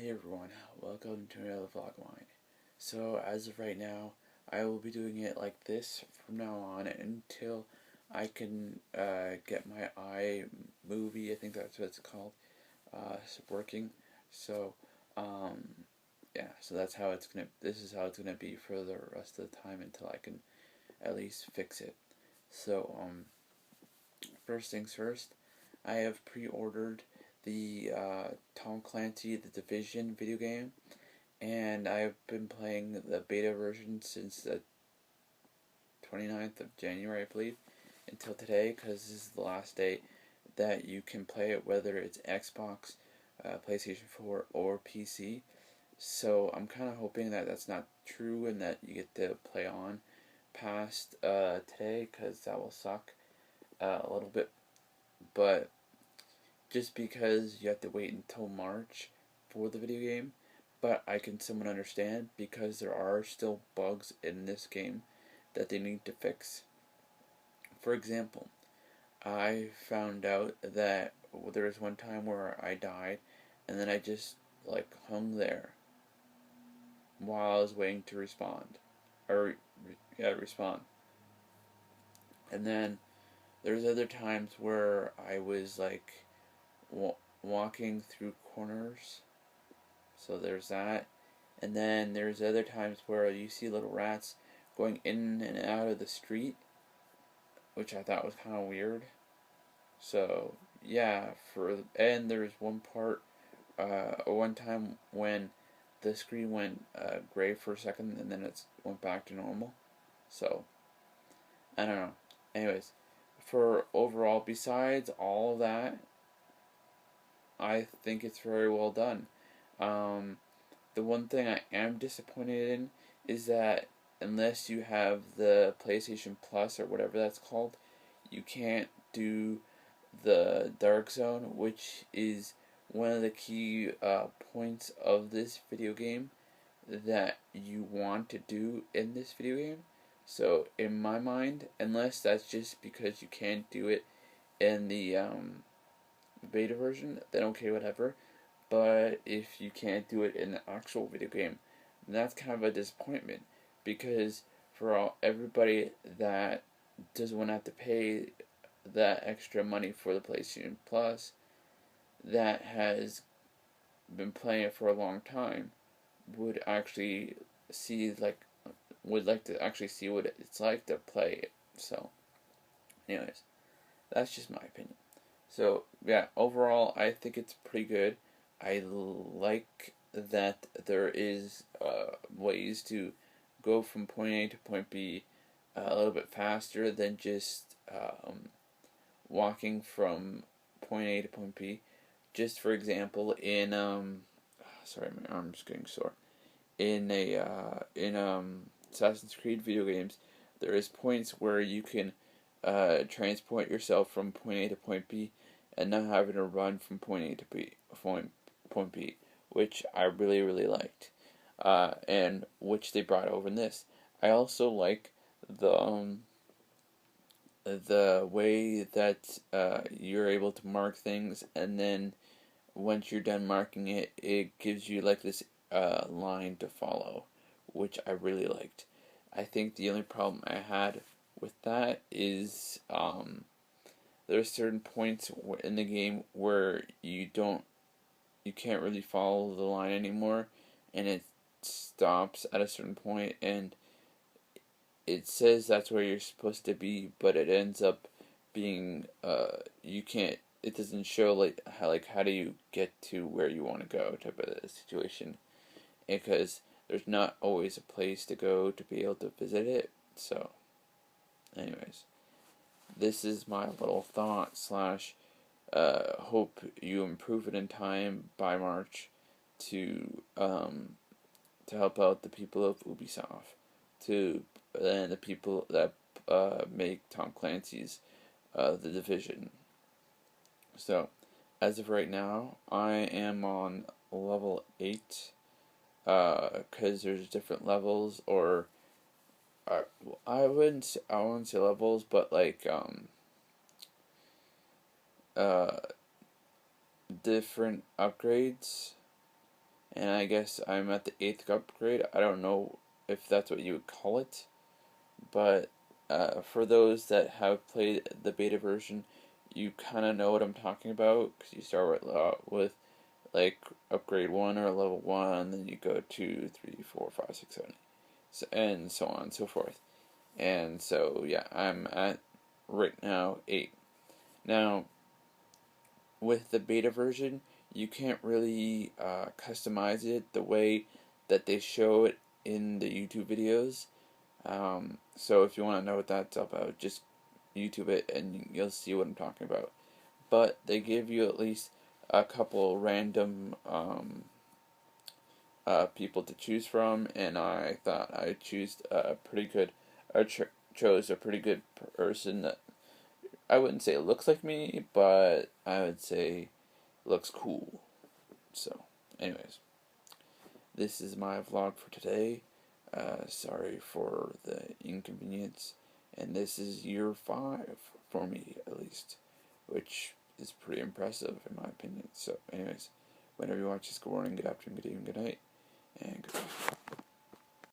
Hey everyone, welcome to another vlog of mine. So as of right now, I will be doing it like this from now on until I can get my iMovie, I think that's what it's called, working. So yeah, so this is how it's gonna be for the rest of the time until I can at least fix it. So first things first, I have pre-ordered the Tom Clancy The Division video game, and I've been playing the beta version since the 29th of January, I believe, until today, because this is the last day that you can play it, whether it's Xbox, PlayStation 4, or PC. So I'm kind of hoping that that's not true and that you get to play on past today, because that will suck a little bit. But just because you have to wait until March for the video game, but I can somewhat understand because there are still bugs in this game that they need to fix. For example, I found out that there was one time where I died and then I just hung there while I was waiting to respond. Respond. And then there's other times where I was walking through corners. So there's that. And then there's other times where you see little rats going in and out of the street, which I thought was kind of weird. So yeah, and there's one time when the screen went gray for a second and then it went back to normal. So I don't know. Anyways, for overall, besides all of that, I think it's very well done. The one thing I am disappointed in is that unless you have the PlayStation Plus or whatever that's called, you can't do the Dark Zone, which is one of the key points of this video game that you want to do in this video game. So in my mind, unless that's just because you can't do it in the beta version, then okay, whatever. But if you can't do it in the actual video game, then that's kind of a disappointment, because for everybody that doesn't want to have to pay that extra money for the PlayStation Plus, that has been playing it for a long time, would actually like to actually see what it's like to play it. So anyways, that's just my opinion. So yeah, overall I think it's pretty good. I like that there is ways to go from point A to point B a little bit faster than just walking from point A to point B. Just for example, in sorry, my arm's getting sore. In Assassin's Creed video games, there is points where you can transport yourself from point A to point B and not having to run from point A to point B, which I really, really liked, and which they brought over in this. I also like the way that you're able to mark things, and then once you're done marking it, it gives you like this line to follow, which I really liked. I think the only problem I had with that is there are certain points in the game where you can't really follow the line anymore, and it stops at a certain point, and it says that's where you're supposed to be, but it ends up being you can't. It doesn't show how do you get to where you want to go type of situation, because there's not always a place to go to be able to visit it. So anyways, this is my little thought slash hope you improve it in time by March to help out the people of Ubisoft, and the people that make Tom Clancy's The Division. So as of right now, I am on level 8, because there's different levels, or I wouldn't say levels, but different upgrades, and I guess I'm at the 8th upgrade. I don't know if that's what you would call it, but for those that have played the beta version, you kind of know what I'm talking about, because you start with like upgrade 1 or level 1, then you go 2, 3, 4, 5, 6, 7, 8, and so on and so forth. And so, yeah, I'm at right now 8. Now, with the beta version, you can't really customize it the way that they show it in the YouTube videos. So if you want to know what that's about, just YouTube it and you'll see what I'm talking about. But they give you at least a couple random people to choose from, and I thought I chose a pretty good person that I wouldn't say looks like me, but I would say looks cool. So, anyways, this is my vlog for today. Sorry for the inconvenience, and this is year 5 for me, at least, which is pretty impressive in my opinion. So, anyways, whenever you watch this, good morning, good afternoon, good evening, good night, and goodbye.